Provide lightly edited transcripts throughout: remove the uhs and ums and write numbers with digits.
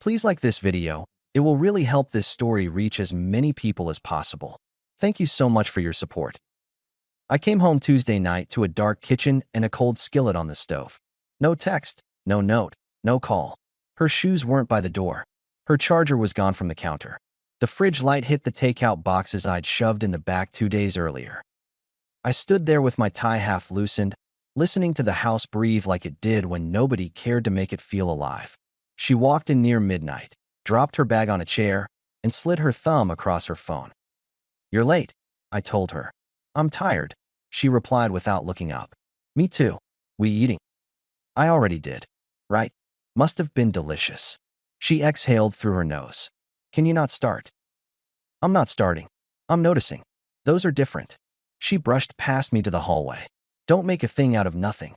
Please like this video. It will really help this story reach as many people as possible. Thank you so much for your support. I came home Tuesday night to a dark kitchen and a cold skillet on the stove. No text, no note, no call. Her shoes weren't by the door. Her charger was gone from the counter. The fridge light hit the takeout boxes I'd shoved in the back 2 days earlier. I stood there with my tie half loosened, listening to the house breathe like it did when nobody cared to make it feel alive. She walked in near midnight, dropped her bag on a chair, and slid her thumb across her phone. "You're late," I told her. "I'm tired," she replied without looking up. "Me too. We eating?" "I already did." "Right. Must have been delicious." She exhaled through her nose. "Can you not start?" "I'm not starting. I'm noticing. Those are different." She brushed past me to the hallway. "Don't make a thing out of nothing."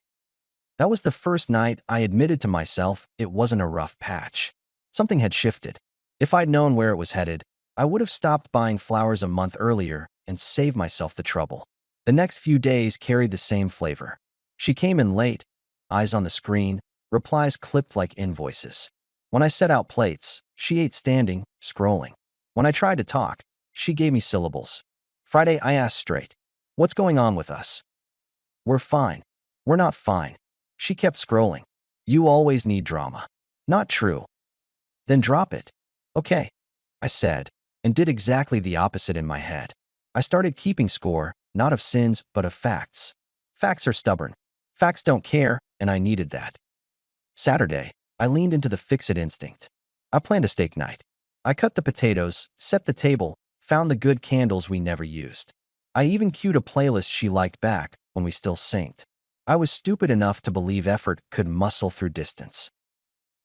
That was the first night I admitted to myself it wasn't a rough patch. Something had shifted. If I'd known where it was headed, I would have stopped buying flowers a month earlier and saved myself the trouble. The next few days carried the same flavor. She came in late, eyes on the screen, replies clipped like invoices. When I set out plates, she ate standing, scrolling. When I tried to talk, she gave me syllables. Friday, I asked straight, "What's going on with us?" "We're fine." "We're not fine." She kept scrolling. "You always need drama." "Not true." "Then drop it." "Okay," I said, and did exactly the opposite in my head. I started keeping score, not of sins, but of facts. Facts are stubborn. Facts don't care, and I needed that. Saturday, I leaned into the fix-it instinct. I planned a steak night. I cut the potatoes, set the table, found the good candles we never used. I even queued a playlist she liked back when we still synced. I was stupid enough to believe effort could muscle through distance.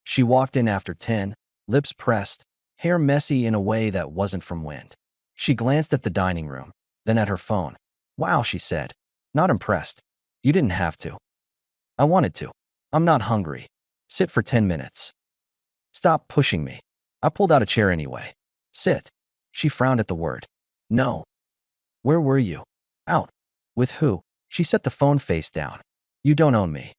She walked in after 10, lips pressed, hair messy in a way that wasn't from wind. She glanced at the dining room, then at her phone. "Wow," she said. "Not impressed." "You didn't have to." "I wanted to." "I'm not hungry." "Sit for 10 minutes." "Stop pushing me." I pulled out a chair anyway. "Sit." She frowned at the word. "No." "Where were you?" "Out." "With who?" She set the phone face down. "You don't own me."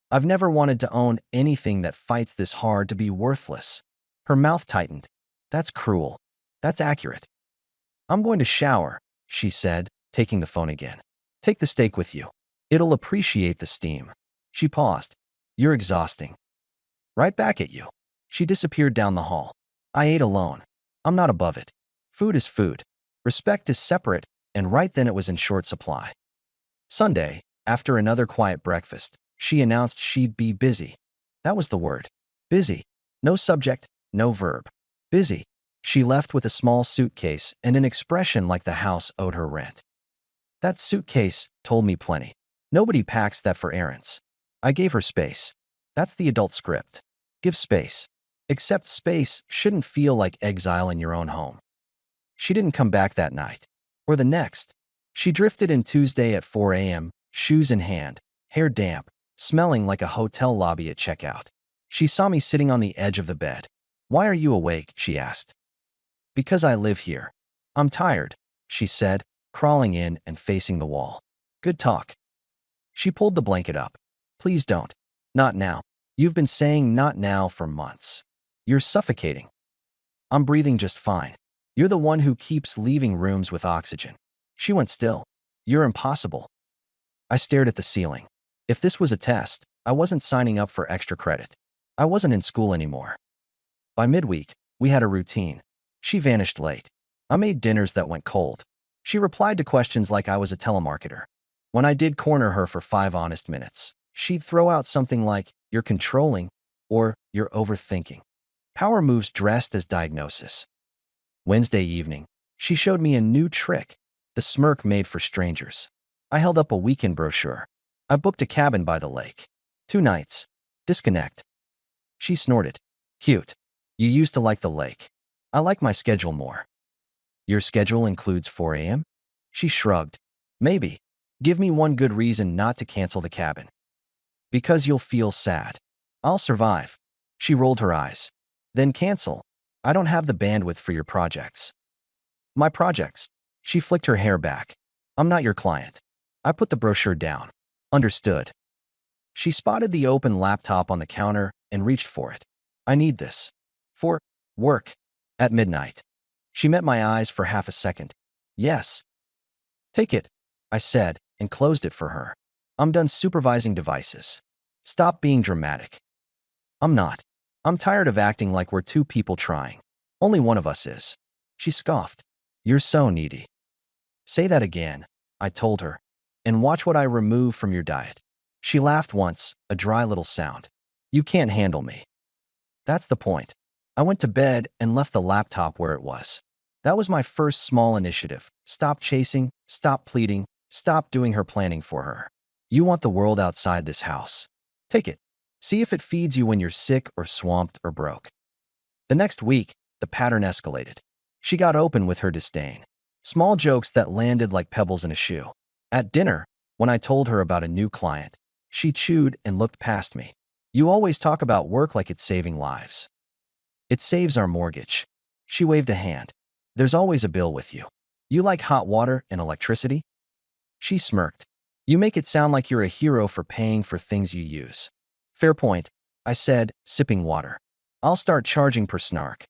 I've never wanted to own anything that fights this hard to be worthless. Her mouth tightened. "That's cruel." "That's accurate." "I'm going to shower," she said, taking the phone again. "Take the steak with you. It'll appreciate the steam." She paused. "You're exhausting." "Right back at you." She disappeared down the hall. I ate alone. I'm not above it. Food is food. Respect is separate, and right then it was in short supply. Sunday, after another quiet breakfast, she announced she'd be busy. That was the word. Busy. No subject, no verb. Busy. She left with a small suitcase and an expression like the house owed her rent. That suitcase told me plenty. Nobody packs that for errands. I gave her space. That's the adult script. Give space. Except space shouldn't feel like exile in your own home. She didn't come back that night. Or the next. She drifted in Tuesday at 4 a.m., shoes in hand, hair damp, smelling like a hotel lobby at checkout. She saw me sitting on the edge of the bed. "Why are you awake?" she asked. "Because I live here." "I'm tired," she said, crawling in and facing the wall. "Good talk." She pulled the blanket up. "Please don't." "Not now." "You've been saying not now for months." "You're suffocating." "I'm breathing just fine." "You're the one who keeps leaving rooms with oxygen." She went still. "You're impossible." I stared at the ceiling. If this was a test, I wasn't signing up for extra credit. I wasn't in school anymore. By midweek, we had a routine. She vanished late. I made dinners that went cold. She replied to questions like I was a telemarketer. When I did corner her for 5 honest minutes, she'd throw out something like, "You're controlling," or "You're overthinking." Power moves dressed as diagnosis. Wednesday evening, she showed me a new trick, the smirk made for strangers. I held up a weekend brochure. I booked a cabin by the lake. 2 nights. Disconnect. She snorted. "Cute. You used to like the lake." "I like my schedule more." "Your schedule includes 4 a.m.? She shrugged. "Maybe. Give me one good reason not to cancel the cabin." "Because you'll feel sad." "I'll survive." She rolled her eyes. "Then cancel. I don't have the bandwidth for your projects." "My projects." She flicked her hair back. "I'm not your client." I put the brochure down. "Understood." She spotted the open laptop on the counter and reached for it. "I need this." For work. At midnight. She met my eyes for half a second. Yes. Take it, I said, and closed it for her. I'm done supervising devices. Stop being dramatic. I'm not. I'm tired of acting like we're two people trying. Only one of us is. She scoffed. You're so needy. Say that again, I told her, and watch what I remove from your diet. She laughed once, a dry little sound. You can't handle me. That's the point. I went to bed and left the laptop where it was. That was my first small initiative. Stop chasing, stop pleading, stop doing her planning for her. You want the world outside this house. Take it. See if it feeds you when you're sick or swamped or broke. The next week, the pattern escalated. She got open with her disdain. Small jokes that landed like pebbles in a shoe. At dinner, when I told her about a new client, she chewed and looked past me. You always talk about work like it's saving lives. It saves our mortgage. She waved a hand. There's always a bill with you. You like hot water and electricity? She smirked. You make it sound like you're a hero for paying for things you use. Fair point, I said, sipping water. I'll start charging per snark.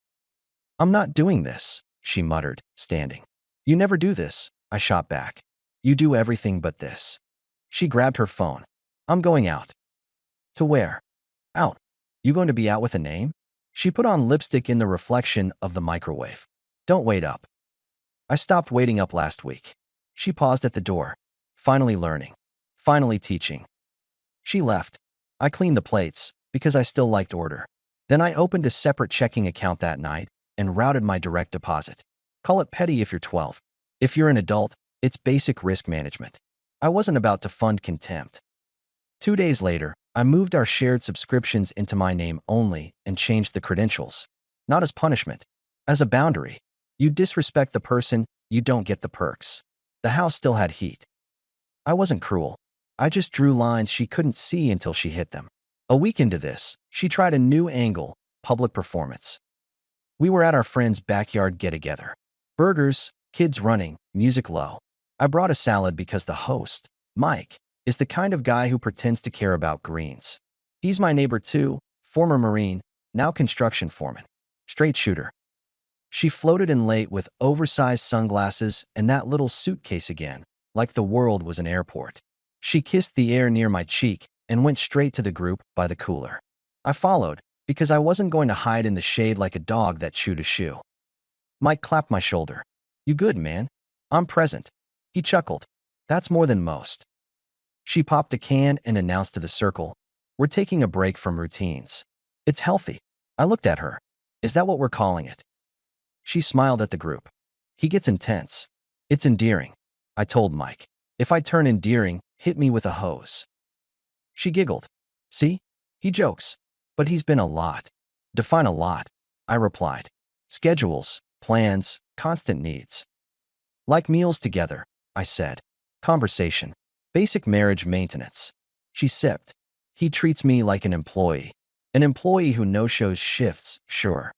I'm not doing this, she muttered, standing. You never do this, I shot back. You do everything but this. She grabbed her phone. I'm going out. To where? Out. You going to be out with a name? She put on lipstick in the reflection of the microwave. Don't wait up. I stopped waiting up last week. She paused at the door. Finally learning. Finally teaching. She left. I cleaned the plates, because I still liked order. Then I opened a separate checking account that night and routed my direct deposit. Call it petty if you're 12. If you're an adult, it's basic risk management. I wasn't about to fund contempt. 2 days later, I moved our shared subscriptions into my name only and changed the credentials. Not as punishment, as a boundary. You disrespect the person, you don't get the perks. The house still had heat. I wasn't cruel. I just drew lines she couldn't see until she hit them. A week into this, she tried a new angle, public performance. We were at our friend's backyard get-together. Burgers, kids running, music low. I brought a salad because the host, Mike, is the kind of guy who pretends to care about greens. He's my neighbor too, former Marine, now construction foreman. Straight shooter. She floated in late with oversized sunglasses and that little suitcase again, like the world was an airport. She kissed the air near my cheek and went straight to the group by the cooler. I followed, because I wasn't going to hide in the shade like a dog that chewed a shoe. Mike clapped my shoulder. You good, man? I'm present. He chuckled. That's more than most. She popped a can and announced to the circle, we're taking a break from routines. It's healthy. I looked at her. Is that what we're calling it? She smiled at the group. He gets intense. It's endearing. I told Mike. If I turn endearing, hit me with a hose. She giggled. See? He jokes. But he's been a lot. Define a lot. I replied. Schedules, plans, constant needs. Like meals together, I said. Conversation. Basic marriage maintenance. She sipped. He treats me like an employee. An employee who no-shows shifts, sure.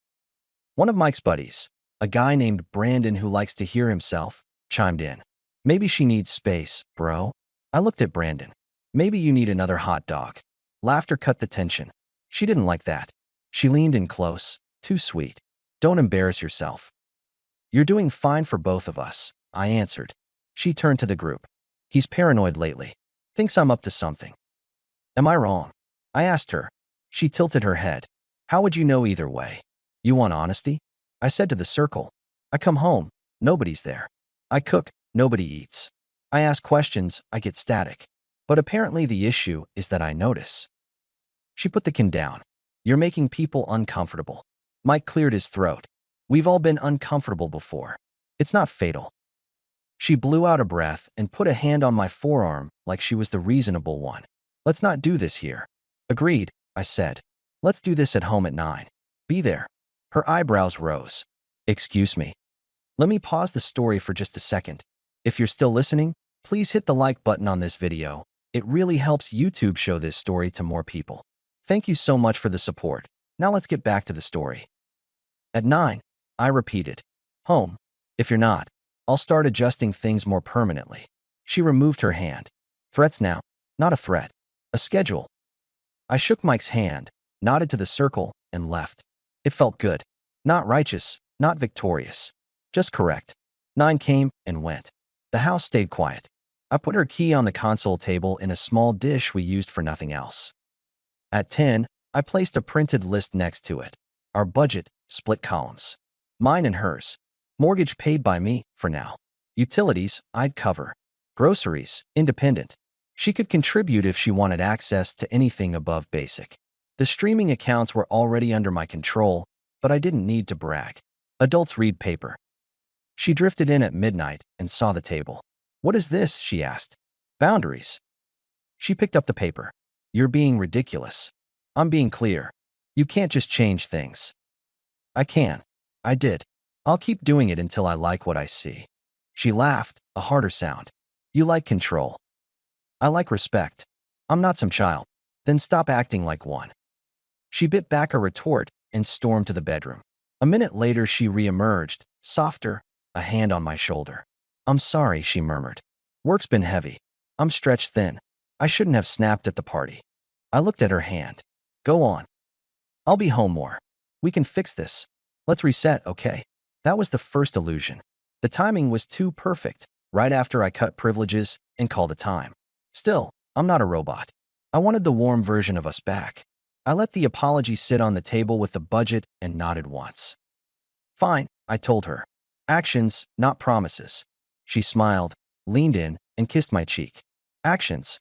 One of Mike's buddies, a guy named Brandon who likes to hear himself, chimed in. Maybe she needs space, bro. I looked at Brandon. Maybe you need another hot dog. Laughter cut the tension. She didn't like that. She leaned in close. Too sweet. Don't embarrass yourself. You're doing fine for both of us, I answered. She turned to the group. He's paranoid lately. Thinks I'm up to something. Am I wrong? I asked her. She tilted her head. How would you know either way? You want honesty? I said to the circle. I come home. Nobody's there. I cook. Nobody eats. I ask questions. I get static. But apparently the issue is that I notice. She put the can down. You're making people uncomfortable. Mike cleared his throat. We've all been uncomfortable before. It's not fatal. She blew out a breath and put a hand on my forearm like she was the reasonable one. Let's not do this here. Agreed, I said. Let's do this at home at 9. Be there. Her eyebrows rose. Excuse me. Let me pause the story for just a second. If you're still listening, please hit the like button on this video. It really helps YouTube show this story to more people. Thank you so much for the support. Now let's get back to the story. At 9, I repeated. Home. If you're not, I'll start adjusting things more permanently. She removed her hand. Threats now. Not a threat. A schedule. I shook Mike's hand, nodded to the circle, and left. It felt good. Not righteous, not victorious. Just correct. 9 came and went. The house stayed quiet. I put her key on the console table in a small dish we used for nothing else. At 10, I placed a printed list next to it. Our budget, split columns. Mine and hers. Mortgage paid by me, for now. Utilities, I'd cover. Groceries, independent. She could contribute if she wanted access to anything above basic. The streaming accounts were already under my control, but I didn't need to brag. Adults read paper. She drifted in at midnight and saw the table. "What is this?" she asked. "Boundaries." She picked up the paper. "You're being ridiculous." "I'm being clear. You can't just change things." "I can." I did. "I'll keep doing it until I like what I see." She laughed, a harder sound. "You like control." "I like respect. I'm not some child." "Then stop acting like one." She bit back a retort and stormed to the bedroom. A minute later, she reemerged, softer, a hand on my shoulder. "I'm sorry," she murmured. "Work's been heavy. I'm stretched thin. I shouldn't have snapped at the party." I looked at her hand. "Go on. I'll be home more. We can fix this. Let's reset, okay?" That was the first illusion. The timing was too perfect, right after I cut privileges and called a time. Still, I'm not a robot. I wanted the warm version of us back. I let the apology sit on the table with the budget and nodded once. "Fine," I told her. "Actions, not promises." She smiled, leaned in, and kissed my cheek. Actions.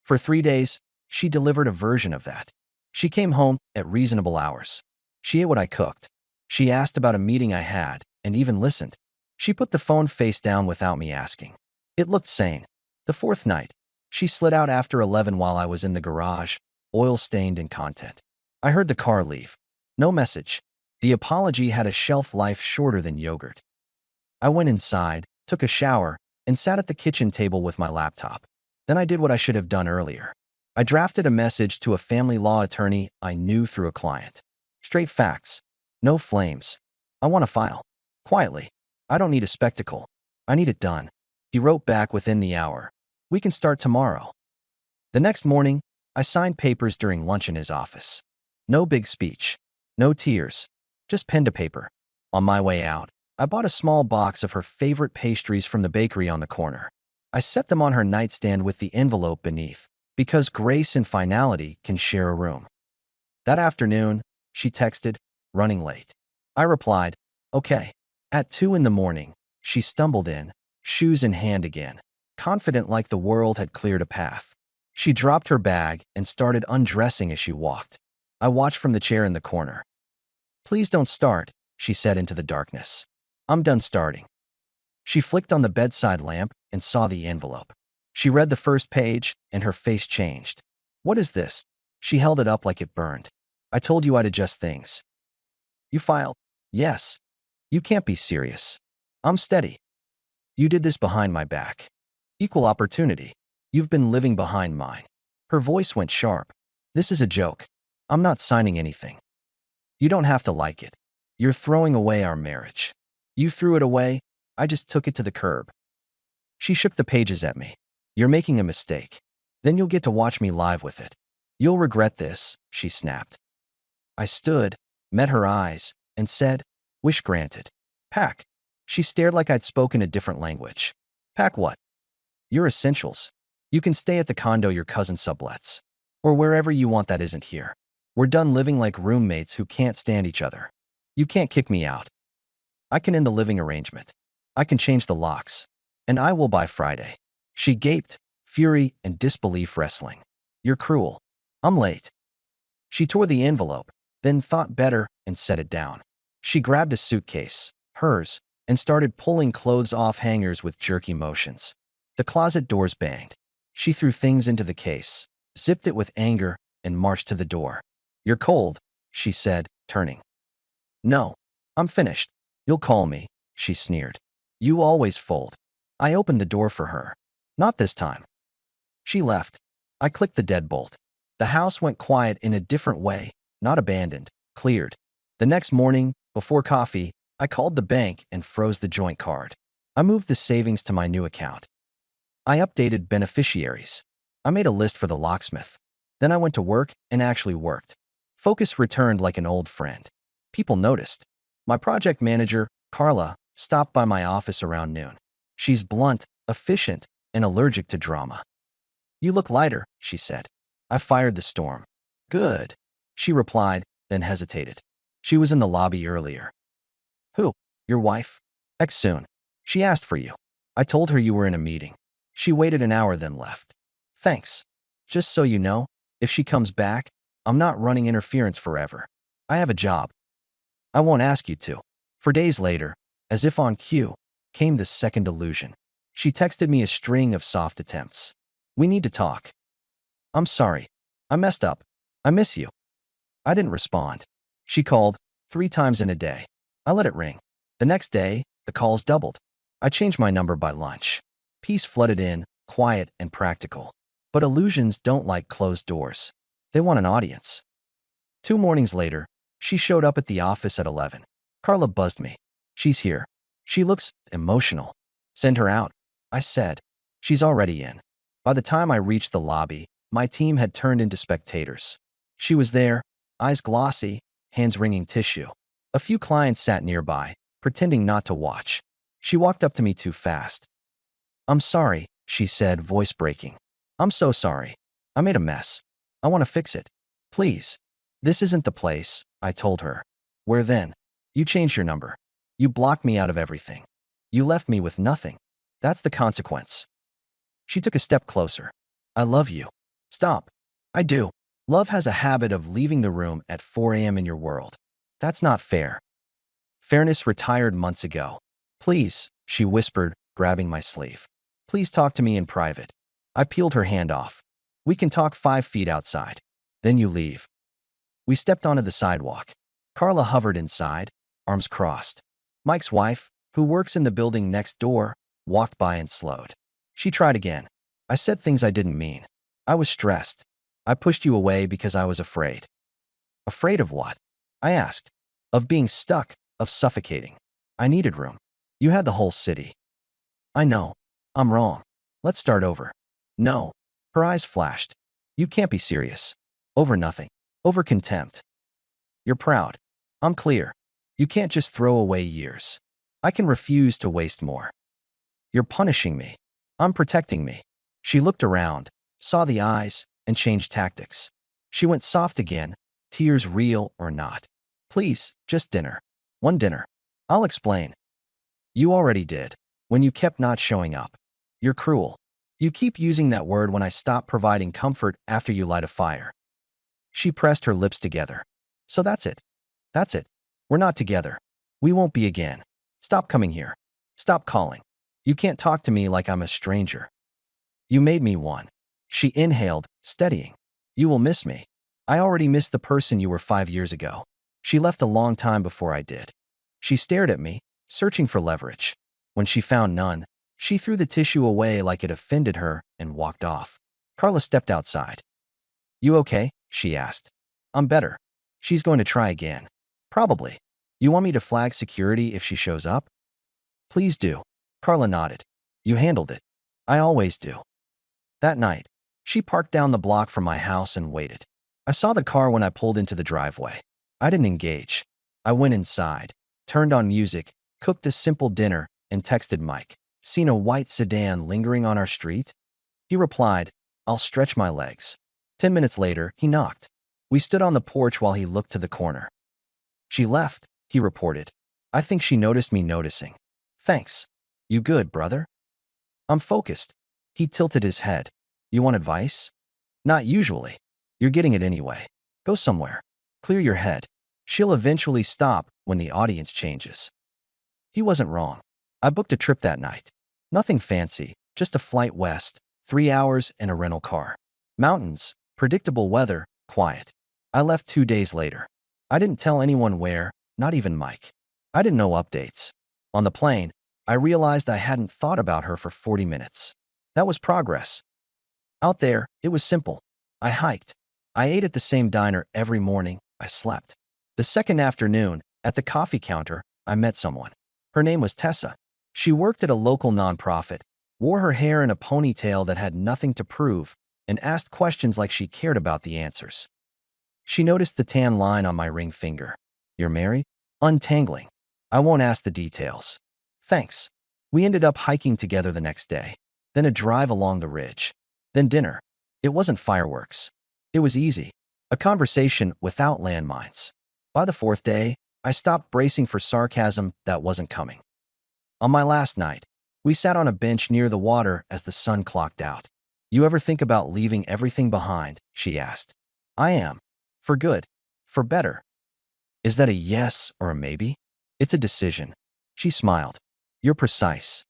For 3 days, she delivered a version of that. She came home at reasonable hours. She ate what I cooked. She asked about a meeting I had, and even listened. She put the phone face down without me asking. It looked sane. The fourth night, she slid out after 11 while I was in the garage, oil-stained and content. I heard the car leave. No message. The apology had a shelf life shorter than yogurt. I went inside, took a shower, and sat at the kitchen table with my laptop. Then I did what I should have done earlier. I drafted a message to a family law attorney I knew through a client. Straight facts. No flames. I want a file. Quietly. I don't need a spectacle. I need it done. He wrote back within the hour. "We can start tomorrow." The next morning, I signed papers during lunch in his office. No big speech. No tears. Just pen to paper. On my way out, I bought a small box of her favorite pastries from the bakery on the corner. I set them on her nightstand with the envelope beneath, because grace and finality can share a room. That afternoon, she texted, "Running late." I replied, "Okay." At 2 in the morning, she stumbled in, shoes in hand again, confident like the world had cleared a path. She dropped her bag and started undressing as she walked. I watched from the chair in the corner. "Please don't start," she said into the darkness. "I'm done starting." She flicked on the bedside lamp and saw the envelope. She read the first page, and her face changed. "What is this?" She held it up like it burned. "I told you I'd adjust things." "You filed?" "Yes." "You can't be serious." "I'm steady." "You did this behind my back." "Equal opportunity." "You've been living behind mine." Her voice went sharp. "This is a joke. I'm not signing anything." "You don't have to like it. You're throwing away our marriage." "You threw it away. I just took it to the curb." She shook the pages at me. "You're making a mistake. Then you'll get to watch me live with it. You'll regret this," she snapped. I stood, met her eyes, and said, "Wish granted." "Pack." She stared like I'd spoken a different language. "Pack what?" "Your essentials. You can stay at the condo your cousin sublets. Or wherever you want that isn't here. We're done living like roommates who can't stand each other. You can't kick me out. I can end the living arrangement. I can change the locks. And I will by Friday." She gaped, fury and disbelief wrestling. "You're cruel. I'm late." She tore the envelope, then thought better and set it down. She grabbed a suitcase, hers, and started pulling clothes off hangers with jerky motions. The closet doors banged. She threw things into the case, zipped it with anger, and marched to the door. "You're cold," she said, turning. "No. I'm finished. You'll call me," she sneered. "You always fold." I opened the door for her. "Not this time." She left. I clicked the deadbolt. The house went quiet in a different way, not abandoned, cleared. The next morning, before coffee, I called the bank and froze the joint card. I moved the savings to my new account. I updated beneficiaries. I made a list for the locksmith. Then I went to work and actually worked. Focus returned like an old friend. People noticed. My project manager, Carla, stopped by my office around noon. She's blunt, efficient, and allergic to drama. You look lighter, she said. I fired the storm. Good, she replied, then hesitated. She was in the lobby earlier. Who? Your wife? Ex soon. She asked for you. I told her you were in a meeting. She waited an hour then left. Thanks. Just so you know, if she comes back, I'm not running interference forever. I have a job. I won't ask you to. For days later, as if on cue, came the second illusion. She texted me a string of soft attempts. We need to talk. I'm sorry. I messed up. I miss you. I didn't respond. She called 3 times in a day. I let it ring. The next day, the calls doubled. I changed my number by lunch. Peace flooded in, quiet and practical. But illusions don't like closed doors. They want an audience. 2 mornings later, she showed up at the office at 11. Carla buzzed me. She's here. She looks emotional. Send her out, I said. She's already in. By the time I reached the lobby, my team had turned into spectators. She was there, eyes glossy, hands wringing tissue. A few clients sat nearby, pretending not to watch. She walked up to me too fast. I'm sorry, she said, voice breaking. I'm so sorry. I made a mess. I want to fix it. Please. This isn't the place, I told her. Where then? You changed your number. You blocked me out of everything. You left me with nothing. That's the consequence. She took a step closer. I love you. Stop. I do. Love has a habit of leaving the room at 4 a.m. in your world. That's not fair. Fairness retired months ago. Please, she whispered, grabbing my sleeve. Please talk to me in private. I peeled her hand off. We can talk 5 feet outside. Then you leave. We stepped onto the sidewalk. Carla hovered inside, arms crossed. Mike's wife, who works in the building next door, walked by and slowed. She tried again. I said things I didn't mean. I was stressed. I pushed you away because I was afraid. Afraid of what? I asked. Of being stuck, of suffocating. I needed room. You had the whole city. I know. I'm wrong. Let's start over. No. Her eyes flashed. You can't be serious. Over nothing. Over contempt. You're proud. I'm clear. You can't just throw away years. I can refuse to waste more. You're punishing me. I'm protecting me. She looked around, saw the eyes, and changed tactics. She went soft again, tears real or not. Please, just dinner. One dinner. I'll explain. You already did, when you kept not showing up. You're cruel. You keep using that word when I stop providing comfort after you light a fire. She pressed her lips together. So that's it. That's it. We're not together. We won't be again. Stop coming here. Stop calling. You can't talk to me like I'm a stranger. You made me one. She inhaled, steadying. You will miss me. I already missed the person you were 5 years ago. She left a long time before I did. She stared at me, searching for leverage. When she found none, she threw the tissue away like it offended her and walked off. Carla stepped outside. You okay? She asked. I'm better. She's going to try again. Probably. You want me to flag security if she shows up? Please do. Carla nodded. You handled it. I always do. That night, she parked down the block from my house and waited. I saw the car when I pulled into the driveway. I didn't engage. I went inside, turned on music, cooked a simple dinner, and texted Mike. Seen a white sedan lingering on our street? He replied, I'll stretch my legs. 10 minutes later, he knocked. We stood on the porch while he looked to the corner. She left, he reported. I think she noticed me noticing. Thanks. You good, brother? I'm focused. He tilted his head. You want advice? Not usually. You're getting it anyway. Go somewhere. Clear your head. She'll eventually stop when the audience changes. He wasn't wrong. I booked a trip that night. Nothing fancy, just a flight west, 3 hours in a rental car. Mountains, predictable weather, quiet. I left 2 days later. I didn't tell anyone where, not even Mike. I didn't know updates. On the plane, I realized I hadn't thought about her for 40 minutes. That was progress. Out there, it was simple. I hiked. I ate at the same diner every morning. I slept. The second afternoon, at the coffee counter, I met someone. Her name was Tessa. She worked at a local nonprofit, wore her hair in a ponytail that had nothing to prove, and asked questions like she cared about the answers. She noticed the tan line on my ring finger. You're married? Untangling. I won't ask the details. Thanks. We ended up hiking together the next day, then a drive along the ridge, then dinner. It wasn't fireworks. It was easy. A conversation without landmines. By the fourth day, I stopped bracing for sarcasm that wasn't coming. On my last night, we sat on a bench near the water as the sun clocked out. You ever think about leaving everything behind? She asked. I am. For good. For better. Is that a yes or a maybe? It's a decision. She smiled. You're precise.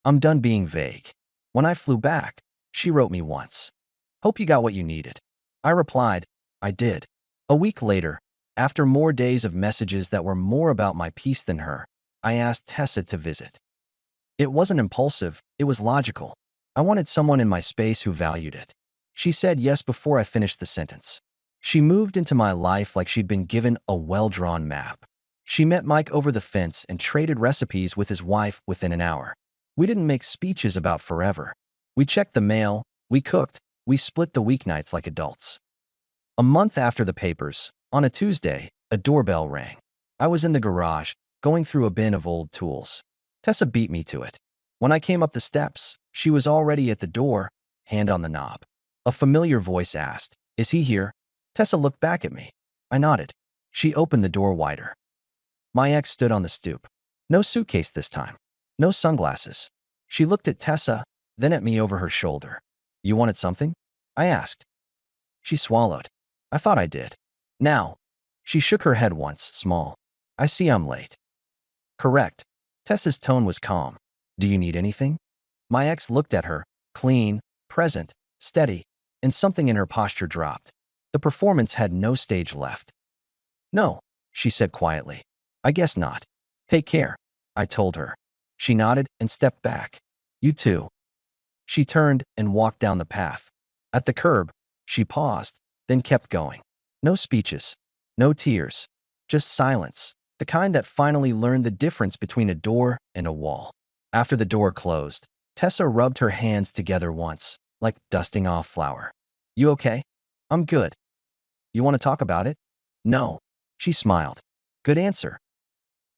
I'm done being vague. When I flew back, she wrote me once. Hope you got what you needed. I replied, I did. A week later, after more days of messages that were more about my peace than her, I asked Tessa to visit. It wasn't impulsive, it was logical. I wanted someone in my space who valued it. She said yes before I finished the sentence. She moved into my life like she'd been given a well-drawn map. She met Mike over the fence and traded recipes with his wife within an hour. We didn't make speeches about forever. We checked the mail, we cooked, we split the weeknights like adults. A month after the papers, on a Tuesday, a doorbell rang. I was in the garage, going through a bin of old tools. Tessa beat me to it. When I came up the steps, she was already at the door, hand on the knob. A familiar voice asked, Is he here? Tessa looked back at me. I nodded. She opened the door wider. My ex stood on the stoop. No suitcase this time. No sunglasses. She looked at Tessa, then at me over her shoulder. You wanted something? I asked. She swallowed. I thought I did. Now. She shook her head once, small. I see I'm late. Correct. Tessa's tone was calm. Do you need anything? My ex looked at her, clean, present, steady, and something in her posture dropped. The performance had no stage left. No, she said quietly. I guess not. Take care, I told her. She nodded and stepped back. You too. She turned and walked down the path. At the curb, she paused, then kept going. No speeches, no tears, just silence, the kind that finally learned the difference between a door and a wall. After the door closed, Tessa rubbed her hands together once, like dusting off flour. You okay? I'm good. You want to talk about it? No. She smiled. Good answer.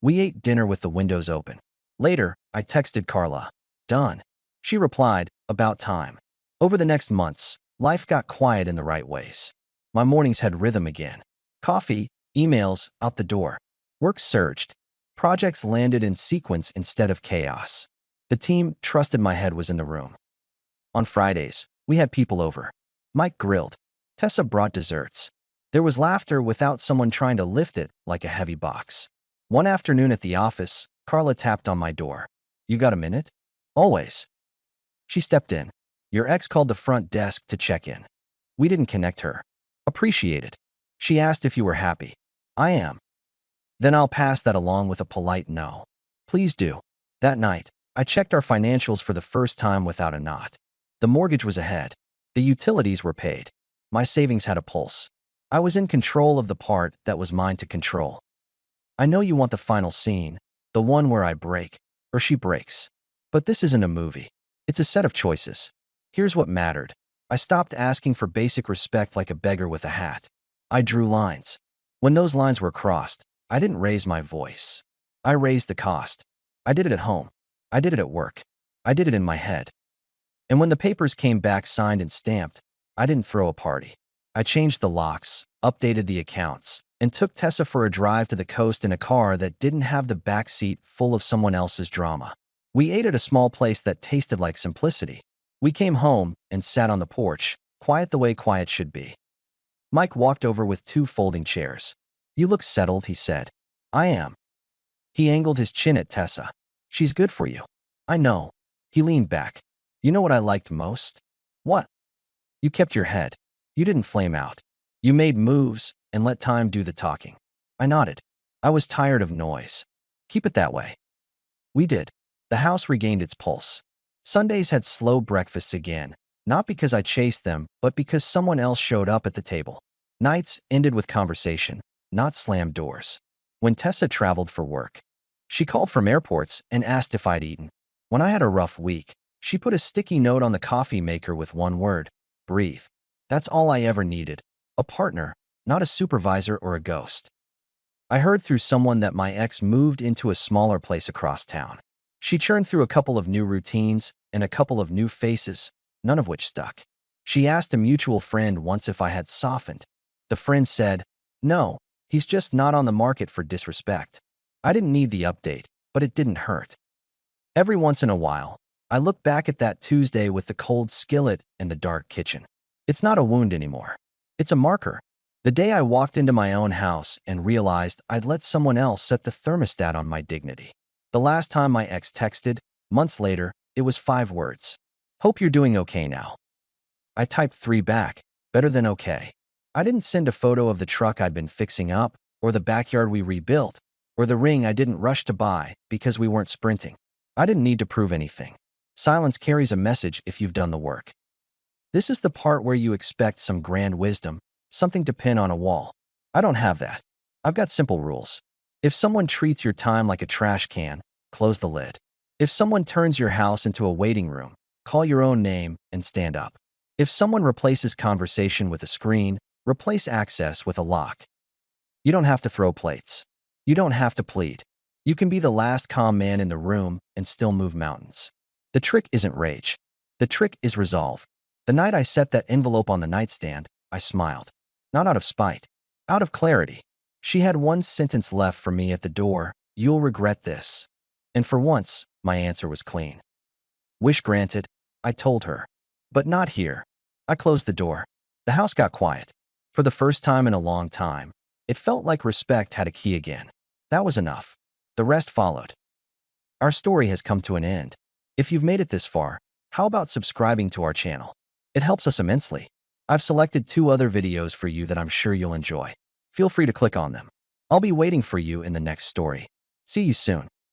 We ate dinner with the windows open. Later, I texted Carla. Done. She replied, about time. Over the next months, life got quiet in the right ways. My mornings had rhythm again. Coffee, emails, out the door. Work surged. Projects landed in sequence instead of chaos. The team trusted my head was in the room. On Fridays, we had people over. Mike grilled. Tessa brought desserts. There was laughter without someone trying to lift it like a heavy box. One afternoon at the office, Carla tapped on my door. You got a minute? Always. She stepped in. Your ex called the front desk to check in. We didn't connect her. Appreciated. She asked if you were happy. I am. Then I'll pass that along with a polite no. Please do. That night, I checked our financials for the first time without a knot. The mortgage was ahead. The utilities were paid. My savings had a pulse. I was in control of the part that was mine to control. I know you want the final scene, the one where I break, or she breaks. But this isn't a movie. It's a set of choices. Here's what mattered. I stopped asking for basic respect like a beggar with a hat. I drew lines. When those lines were crossed, I didn't raise my voice. I raised the cost. I did it at home. I did it at work. I did it in my head. And when the papers came back signed and stamped, I didn't throw a party. I changed the locks, updated the accounts, and took Tessa for a drive to the coast in a car that didn't have the back seat full of someone else's drama. We ate at a small place that tasted like simplicity. We came home and sat on the porch, quiet the way quiet should be. Mike walked over with 2 folding chairs. You look settled, he said. I am. He angled his chin at Tessa. She's good for you. I know. He leaned back. You know what I liked most? What? You kept your head. You didn't flame out. You made moves and let time do the talking. I nodded. I was tired of noise. Keep it that way. We did. The house regained its pulse. Sundays had slow breakfasts again, not because I chased them, but because someone else showed up at the table. Nights ended with conversation, not slammed doors. When Tessa traveled for work, she called from airports and asked if I'd eaten. When I had a rough week, she put a sticky note on the coffee maker with one word: breathe. That's all I ever needed. A partner, not a supervisor or a ghost. I heard through someone that my ex moved into a smaller place across town. She churned through a couple of new routines and a couple of new faces, none of which stuck. She asked a mutual friend once if I had softened. The friend said, "No, he's just not on the market for disrespect." I didn't need the update, but it didn't hurt. Every once in a while, I look back at that Tuesday with the cold skillet and the dark kitchen. It's not a wound anymore. It's a marker. The day I walked into my own house and realized I'd let someone else set the thermostat on my dignity. The last time my ex texted, months later, it was 5 words. "Hope you're doing okay now." I typed 3 back, better than okay. I didn't send a photo of the truck I'd been fixing up, or the backyard we rebuilt, or the ring I didn't rush to buy because we weren't sprinting. I didn't need to prove anything. Silence carries a message if you've done the work. This is the part where you expect some grand wisdom, something to pin on a wall. I don't have that. I've got simple rules. If someone treats your time like a trash can, close the lid. If someone turns your house into a waiting room, call your own name and stand up. If someone replaces conversation with a screen, replace access with a lock. You don't have to throw plates. You don't have to plead. You can be the last calm man in the room and still move mountains. The trick isn't rage. The trick is resolve. The night I set that envelope on the nightstand, I smiled. Not out of spite. Out of clarity. She had one sentence left for me at the door: "You'll regret this." And for once, my answer was clean. "Wish granted," I told her. "But not here." I closed the door. The house got quiet. For the first time in a long time, it felt like respect had a key again. That was enough. The rest followed. Our story has come to an end. If you've made it this far, how about subscribing to our channel? It helps us immensely. I've selected 2 other videos for you that I'm sure you'll enjoy. Feel free to click on them. I'll be waiting for you in the next story. See you soon.